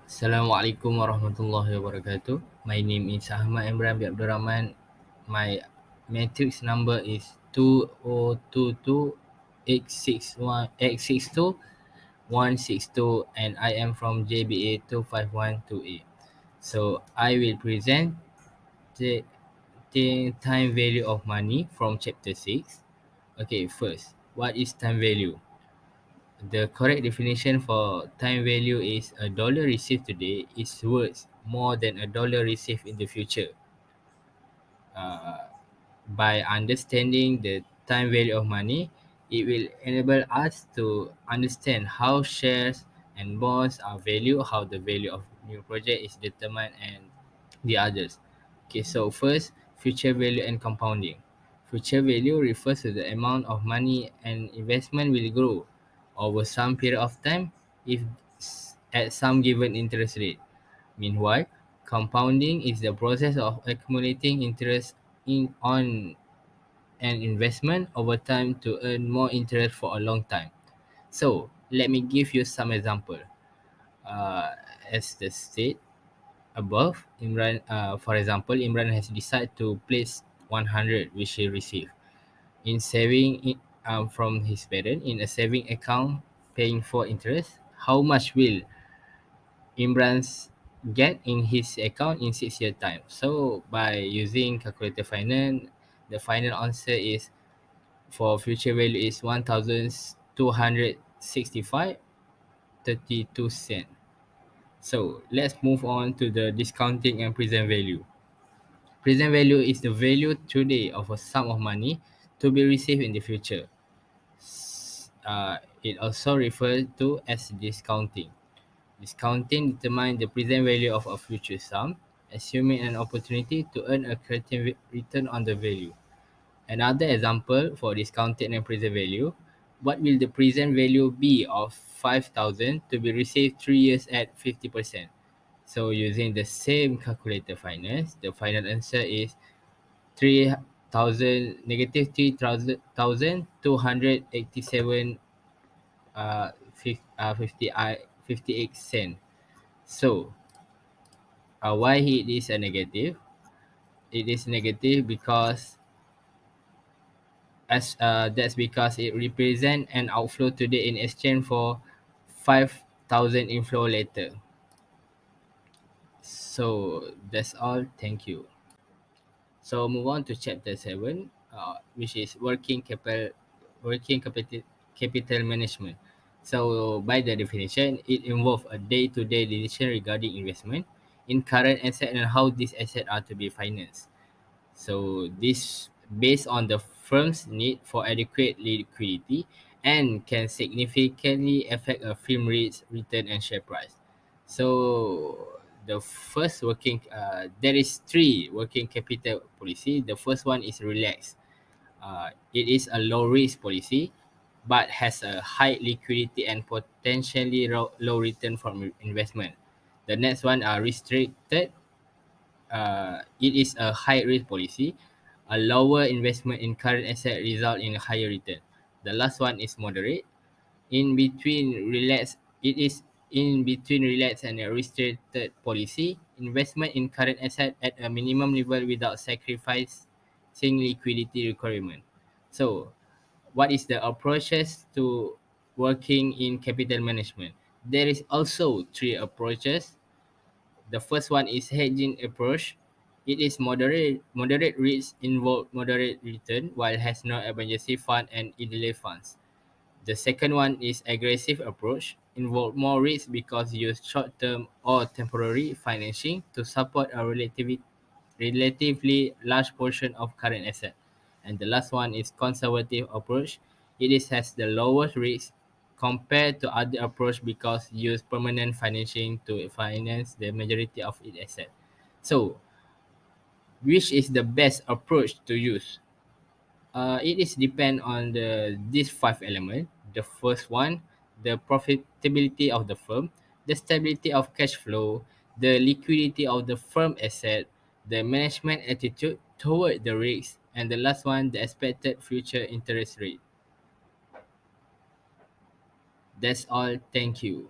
Assalamualaikum warahmatullahi wabarakatuh. My name is Ahmad Imran bin Abdul Rahman. My matrix number is 20228661862162 and I am from JBA2512A. So I will present the time value of money from chapter 6. Okay, first, what is time value? The correct definition for time value is a dollar received today is worth more than a dollar received in the future. Uh, by understanding the time value of money, it will enable us to understand how shares and bonds are valued, how the value of new project is determined, and the others. Okay, so first, future value and compounding. Future value refers to the amount of money an investment will grow over some period of time if at some given interest rate. Meanwhile, compounding is the process of accumulating interest on an investment over time to earn more interest for a long time. So, let me give you some example. Uh, as the state above, for example, Imran has decided to place 100 which he received in from his parent in a saving account paying for interest. How much will Imran's get in his account in 6 year time? So by using calculator finance, the final answer is for future value is 1265.32 cent. So let's move on to the discounting and present value. Present value is the value today of a sum of money to be received in the future. It also referred to as discounting. Discounting determines the present value of a future sum, assuming an opportunity to earn a certain return on the value. Another example for discounted and present value, what will the present value be of 5,000 to be received 3 years at 50%? So using the same calculator finance, the final answer is 3,000 negative 3,287 58 cent. So why it is a negative? It is negative because that's because it represents an outflow today in exchange for 5,000 inflow later. So that's all. Thank you. So move on to chapter 7, which is capital management. So by the definition, it involves a day-to-day decision regarding investment in current asset and how these assets are to be financed. So this based on the firm's need for adequate liquidity and can significantly affect a firm rates, return and share price. So the first there is three working capital policy. The first one is relaxed. It is a low risk policy but has a high liquidity and potentially low return from investment. The next one are restricted. It is a high risk policy. A lower investment in current asset result in a higher return. The last one is moderate. In between relax, it is in between relaxed and a restricted policy. Investment in current asset at a minimum level without sacrificing liquidity requirement. So, what is the approaches to working in capital management? There is also three approaches. The first one is hedging approach. It is moderate risk involve moderate return while has no emergency fund and idle funds. The second one is aggressive approach, involve more risk because use short-term or temporary financing to support a relatively large portion of current asset. And the last one is conservative approach. Has the lowest risk compared to other approach because use permanent financing to finance the majority of its asset. So, which is the best approach to use? It is depend on these five elements. The first one, the profitability of the firm, the stability of cash flow, the liquidity of the firm asset, the management attitude toward the risk, and the last one, the expected future interest rate. That's all. Thank you.